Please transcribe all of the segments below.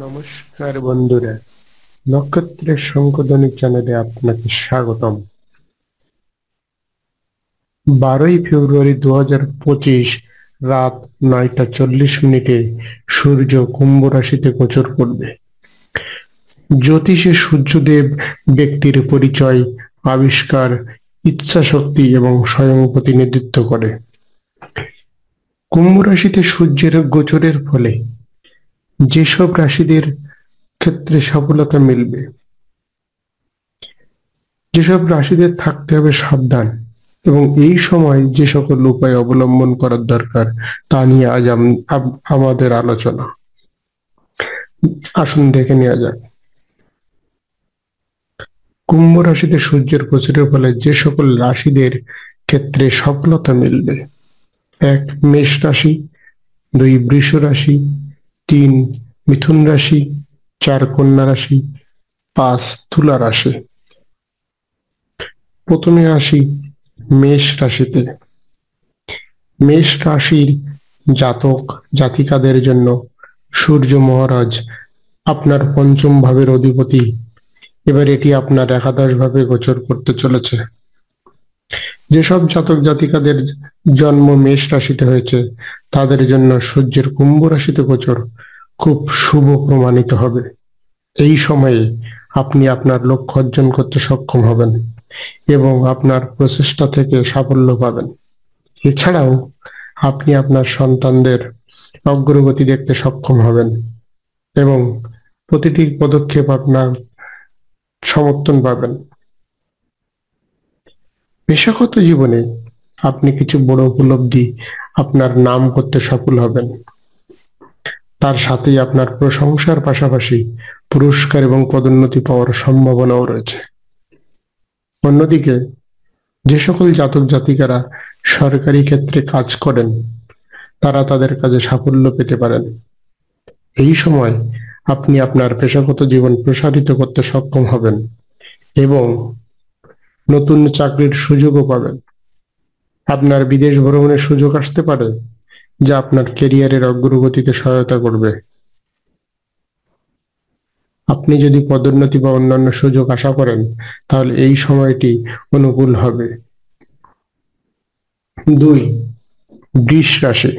নমস্কার বন্ধুরা, নক্ষত্রের শঙ্খধ্বনি চ্যানেলে আপনাকে স্বাগতম। 12ই ফেব্রুয়ারি 2025 রাত 9টা 40 মিনিটে সূর্য কুম্ভ রাশিতে গোচর করবে। জ্যোতিষে সূর্যদেব ব্যক্তির পরিচয়, আবিষ্কার, ইচ্ছাশক্তি এবং স্বয়ং প্রতিনিধিত্ব করে। কুম্ভ রাশিতে সূর্যের গোচরের ফলে যেসব রাশিদের ক্ষেত্রে সফলতা মিলবে, যেসব রাশিদের থাকতে হবে সাবধান এবং এই সময় যে সকল উপায় অবলম্বন করার দরকার তা নিয়ে আজ আমাদের আলোচনা। আসুন দেখে নেওয়া যাক। কুম্ভ রাশিতে সূর্যের গোচরের ফলে যে সকল রাশিদের ক্ষেত্রে সফলতা মিলবে: 1. মেষ রাশি, 2. বৃষ রাশি, 3. মিথুন রাশি, 4. কন্যা রাশি, 5. তুলা রাশি। প্রথমে আসি মেষ রাশিতে। মেষ রাশির জাতক জাতিকাদের জন্য সূর্য মহারাজ আপনার পঞ্চম ভাবের অধিপতি। এবার এটি আপনার একাদশ ভাবে গোচর করতে চলেছে। যেসব জাতক জাতিকাদের জন্ম মেষ রাশিতে হয়েছে তাদের জন্য সূর্যের কুম্ভ রাশিতে গোচর খুব শুভ প্রমাণিত হবে। এই সময়ে আপনি আপনার লক্ষ্য অর্জন করতে সক্ষম হবেন এবং আপনার প্রচেষ্টা থেকে সাফল্য পাবেন। এছাড়াও আপনি আপনার সন্তানদের অগ্রগতি দেখতে সক্ষম হবেন এবং প্রতিটি পদক্ষেপ আপনার সমর্থন পাবেন। পেশাগত জীবনে আপনি কিছু বড় উপলব্ধি আপনার নাম করতে সফল হবেন। তার সাথেই আপনার প্রশংসার পাশাপাশি পুরস্কার এবং পদোন্নতি পাওয়ার সম্ভাবনাও রয়েছে। অন্যদিকে যে সকল জাতক জাতিকারা সরকারি ক্ষেত্রে কাজ করেন তারা তাদের কাজে সাফল্য পেতে পারেন। এই সময় আপনি আপনার পেশাগত জীবন প্রসারিত করতে সক্ষম হবেন এবং নতুন চাকরির সুযোগও পাবেন। আপনার বিদেশ ভ্রমণের সুযোগ আসতে পারে যা আপনার ক্যারিয়ারের অগ্রগতিতে সহায়তা করবে। আপনি যদি পদোন্নতি বা অন্যান্য সুযোগ আশা করেন তাহলে এই সময়টি অনুকূল হবে। 2. বৃষ রাশি।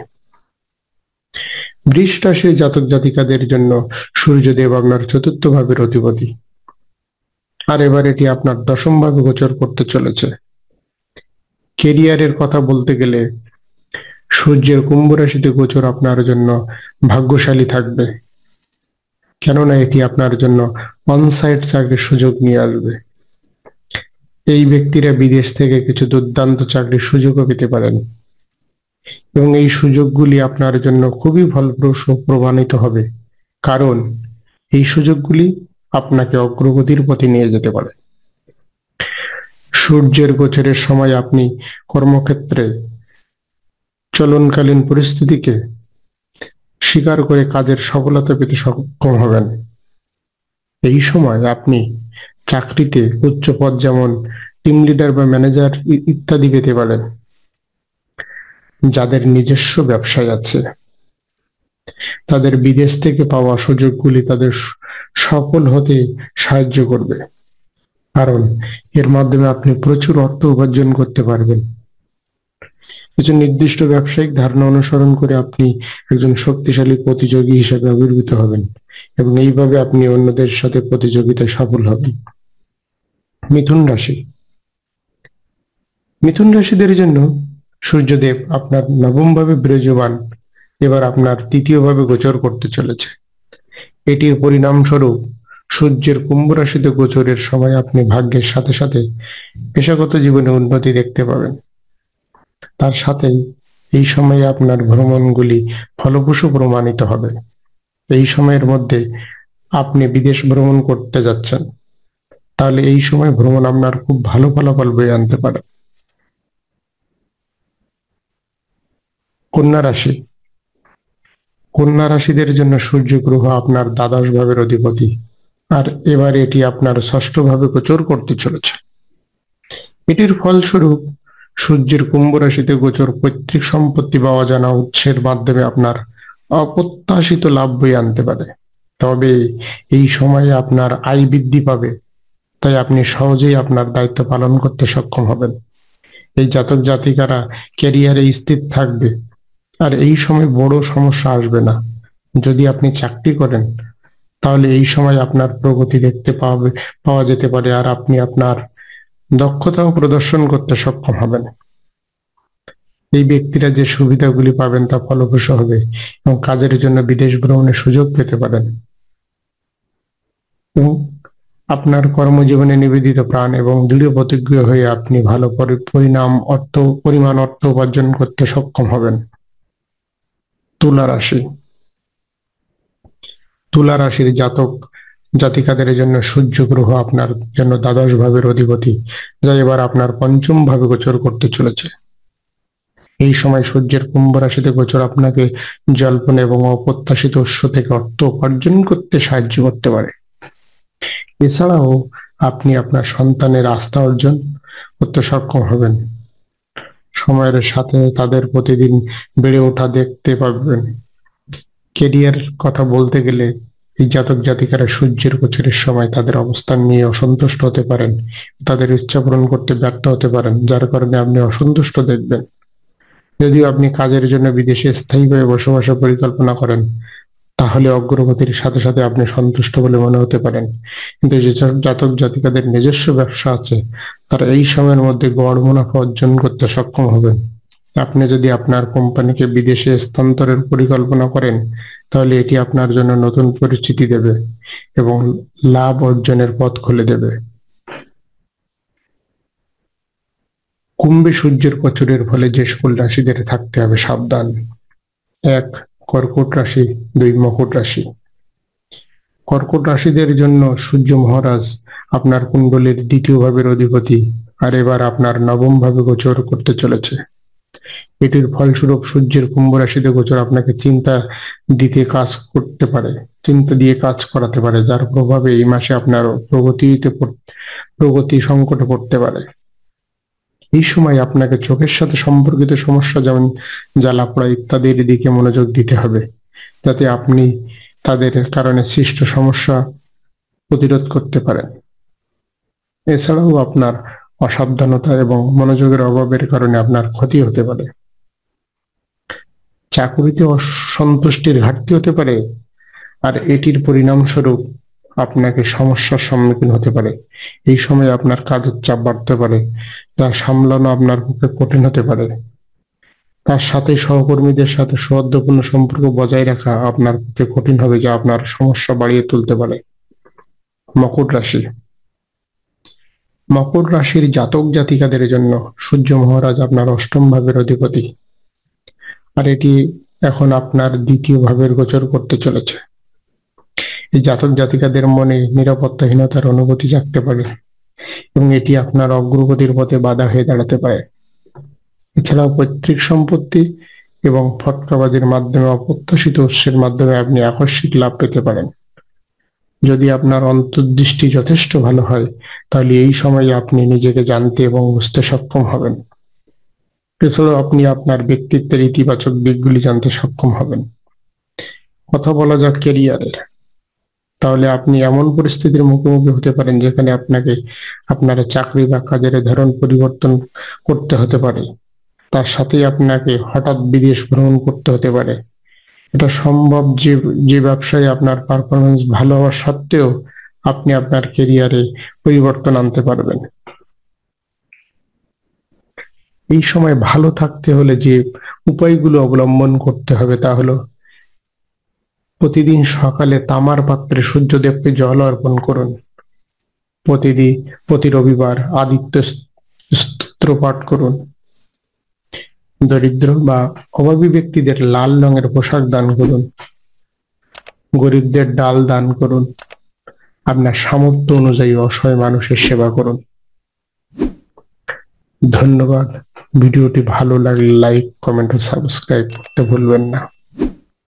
বৃষ রাশির জাতক জাতিকাদের জন্য সূর্যদেব আপনার চতুর্থ ভাবের অধিপতি, আর এবার এটি আপনার দশম ভাবে গোচর করতে চলেছে। কেরিয়ারের কথা বলতে গেলে সূর্যের কুম্ভ রাশিতে গোচর আপনার জন্য ভাগ্যশালী থাকবে, কেননা এটি আপনার জন্য অনসাইট চাকরির সুযোগ নিয়ে আসবে। এই ব্যক্তিরা বিদেশ থেকে কিছু দুর্দান্ত চাকরির সুযোগও পেতে পারেন এবং এই সুযোগগুলি আপনার জন্য খুবই ফলপ্রসূ প্রমাণিত হবে, কারণ এই সুযোগগুলি আপনাকে অগ্রগতির পথে নিয়ে যেতে পারে। সূর্যের গোচরের সময় আপনি কর্মক্ষেত্রে চলনকালীন পরিস্থিতিকে স্বীকার করে কাজের সফলতা পেতে সক্ষম হবেন। এই সময় আপনি চাকরিতে উচ্চ পদ যেমন টিম লিডার বা ম্যানেজার ইত্যাদি পেতে পারেন। যাদের নিজস্ব ব্যবসায় আছে তাদের বিদেশ থেকে পাওয়া সুযোগগুলি তাদের সফল হতে সাহায্য করবে, কারণ এর মাধ্যমে আপনি প্রচুর অর্থ উপার্জন করতে পারবেন। কিছু নির্দিষ্ট ব্যবসায়িক ধারণা অনুসরণ করে আপনি একজন শক্তিশালী প্রতিযোগী হিসেবে আবির্ভূত হবেন এবং এইভাবে আপনি অন্যদের সাথে প্রতিযোগিতায় সফল হবেন। মিথুন রাশি। মিথুন রাশিদের জন্য সূর্যদেব আপনার নবম ভাবে বিরাজমান এবার আপনার তৃতীয় ভাবে গোচর করতে চলেছে। এটির পরিণামস্বরূপ সূর্যের কুম্ভ রাশিতে গোচরের সময় আপনি ভাগ্যের সাথে সাথে পেশাগত জীবনে উন্নতি দেখতে পাবেন। তার সাথেই এই সময়ে আপনার ভ্রমণগুলি ফলপ্রসূ প্রমাণিত হবে। এই সময়ের মধ্যে আপনি বিদেশ ভ্রমণ করতে যাচ্ছেন, তাহলে এই সময় ভ্রমণ আপনার খুব ভালো ফলাফল বয়ে আনতে পারে। কন্যা রাশি। কন্যা রাশিদের জন্য সূর্য গ্রহ আপনার দ্বাদশ ভাবের অধিপতি, আর এবার এটি আপনার ষষ্ঠ ভাবে গোচর করতে চলেছে। এটির ফলস্বরূপ সূর্যের কুম্ভ রাশিতে গোচর পৈতৃক সম্পত্তি বা অজানা উৎসের মাধ্যমে আপনার অপ্রত্যাশিত লাভ বয়ে আনতে পারে। তবে এই সময়ে আপনার আয় বৃদ্ধি পাবে, তাই আপনি সহজেই আপনার দায়িত্ব পালন করতে সক্ষম হবেন। এই জাতক জাতিকারা ক্যারিয়ারে স্থির থাকবে, আর এই সময় বড় সমস্যা আসবে না। যদি আপনি চাকরি করেন তাহলে এই সময় আপনার প্রগতি দেখতে পাওয়া যেতে পারে, আর আপনি আপনার দক্ষতাও প্রদর্শন করতে সক্ষম হবেন। এই ব্যক্তিরা যে সুবিধাগুলি পাবেন তা ফলপ্রসূ হবে এবং কাজের জন্য বিদেশ ভ্রমণের সুযোগ পেতে পারেন। এবং আপনার কর্মজীবনে নিবেদিত প্রাণ এবং দৃঢ় প্রতিজ্ঞ হয়ে আপনি ভালো পরিমাণ অর্থ উপার্জন করতে সক্ষম হবেন। তুলা রাশি। তুলা রাশির জাতক জাতিকাদের জন্য সূর্য গ্রহ আপনার জন্য দ্বাদশ ভাবের অধিপতি, যা এবার আপনার পঞ্চম ভাবে গোচর করতে চলেছে। এই সময় সূর্যের কুম্ভ রাশিতে গোচর আপনাকে জল্পনা এবং অপ্রত্যাশিত উৎস থেকে অর্থ উপার্জন করতে সাহায্য করতে পারে। এছাড়াও আপনি আপনার সন্তানের আস্থা অর্জন করতে সক্ষম হবেন। সময়ের সাথে তাদের প্রতিদিন বেড়ে ওঠা দেখতে পাবেন। কেরিয়ার কথা বলতে গেলে এই জাতক জাতিকারা সূর্যের গোচরের সময় তাদের অবস্থান নিয়ে অসন্তুষ্ট হতে পারেন, তাদের ইচ্ছা পূরণ করতে ব্যর্থ হতে পারেন, যার কারণে আপনি অসন্তুষ্ট দেখবেন। যদিও আপনি কাজের জন্য বিদেশে স্থায়ীভাবে বসবাসের পরিকল্পনা করেন, তাহলে অগ্রগতির সাথে সাথে আপনি সন্তুষ্ট বলে মনে হতে পারেন। কিন্তু যে জাতক জাতিকাদের নিজস্ব ব্যবসা আছে, তারা এই সময়ের মধ্যে গড় মুনাফা অর্জন করতে সক্ষম হবেন। আপনি যদি আপনার কোম্পানিকে বিদেশে স্থানান্তরের পরিকল্পনা করেন, তাহলে এটি আপনার জন্য নতুন পরিচিতি দেবে এবং লাভ অর্জনের পথ খুলে দেবে। কুম্ভে সূর্যের গোচরের ফলে যে সকল রাশিদের থাকতে হবে সাবধান: 1. কর্কট রাশি, 2. মকর রাশি। কর্কট রাশিদের জন্য সূর্য মহারাজ আপনার কুণ্ডলীর দ্বিতীয় ভাবের অধিপতি, আর এবার আপনার নবম ভাবে গোচর করতে চলেছে। এটির ফলস্বরূপ সূর্যের কুম্ভ রাশিতে গোচর আপনাকে চিন্তা দিয়ে কাজ করাতে পারে, যার প্রভাবে এই মাসে আপনার প্রগতি সংকটে পড়তে পারে। এই সময় আপনাকে চোখের সাথে সম্পর্কিত সমস্যা যেমন জ্বালাপোড়া ইত্যাদির দিকে মনোযোগ দিতে হবে, যাতে আপনি তাদের কারণে সৃষ্ট সমস্যা প্রতিরোধ করতে পারেন। এছাড়াও আপনার অসাবধানতা এবং মনোযোগের অভাবের কারণে আপনার ক্ষতি হতে পারে। চাকুরিতে অসন্তুষ্টির ঘাটতি হতে পারে, আর এটির পরিণামস্বরূপ আপনাকে সমস্যার সম্মুখীন হতে পারে। এই সময় আপনার কাজের চাপ বাড়তে পারে, যা সামলানো আপনার পক্ষে কঠিন হতে পারে। তার সাথে সহকর্মীদের সাথে সৌহার্দ্যপূর্ণ সম্পর্ক বজায় রাখা আপনার পক্ষে কঠিন হবে, যা আপনার সমস্যা বাড়িয়ে তুলতে পারে। মকর রাশি। মকর রাশির জাতক জাতিকাদের জন্য সূর্য মহারাজ আপনার অষ্টম ভাবের অধিপতি, আর এটি এখন আপনার দ্বিতীয় ভাবের গোচর করতে চলেছে। এই জাতক জাতিকাদের মনে নিরাপত্তাহীনতার অনুভূতি জাগতে পারে এবং এটি আপনার অগ্রগতির পথে বাধা হয়ে দাঁড়াতে পারে। এছাড়াও পৈতৃক সম্পত্তি এবং ফটকাবাজির মাধ্যমে অপ্রত্যাশিত উৎসের মাধ্যমে আপনি আকস্মিক লাভ পেতে পারেন। যদি আপনার অন্তর্দৃষ্টি যথেষ্ট ভালো হয়, তাহলে এই সময়ে আপনি নিজেকে জানতে এবং বুঝতে সক্ষম হবেন। এছাড়াও আপনি আপনার ব্যক্তিত্বের ইতিবাচক দিকগুলি জানতে সক্ষম হবেন। কথা বলা যাক ক্যারিয়ারের, তাহলে আপনি এমন পরিস্থিতির মুখোমুখি হতে পারেন যেখানে আপনাকে আপনার চাকরি বা কাজের ধরন পরিবর্তন করতে হতে পারে। তার সাথেই আপনাকে হঠাৎ বিদেশ ভ্রমণ করতে হতে পারে। এটা সম্ভব যে ব্যবসায় আপনার পারফরমেন্স ভালো হওয়া সত্ত্বেও আপনি আপনার ক্যারিয়ারে পরিবর্তন আনতে পারবেন। এই সময় ভালো থাকতে হলে যে উপায়গুলো অবলম্বন করতে হবে তা হলো: প্রতিদিন সকালে তামার পাত্রে সূর্যদেবকে জল অর্পণ করুন। প্রতি রবিবার আদিত্য স্তোত্র পাঠ করুন। দরিদ্র বা অভাবী ব্যক্তিদের লাল রঙের পোশাক দান করুন। গরিবদের ডাল দান করুন। আপনার সামর্থ্য অনুযায়ী অসহায় মানুষের সেবা করুন। ধন্যবাদ। ভিডিওটি ভালো লাগলে লাইক, কমেন্ট ও সাবস্ক্রাইব করতে ভুলবেন না।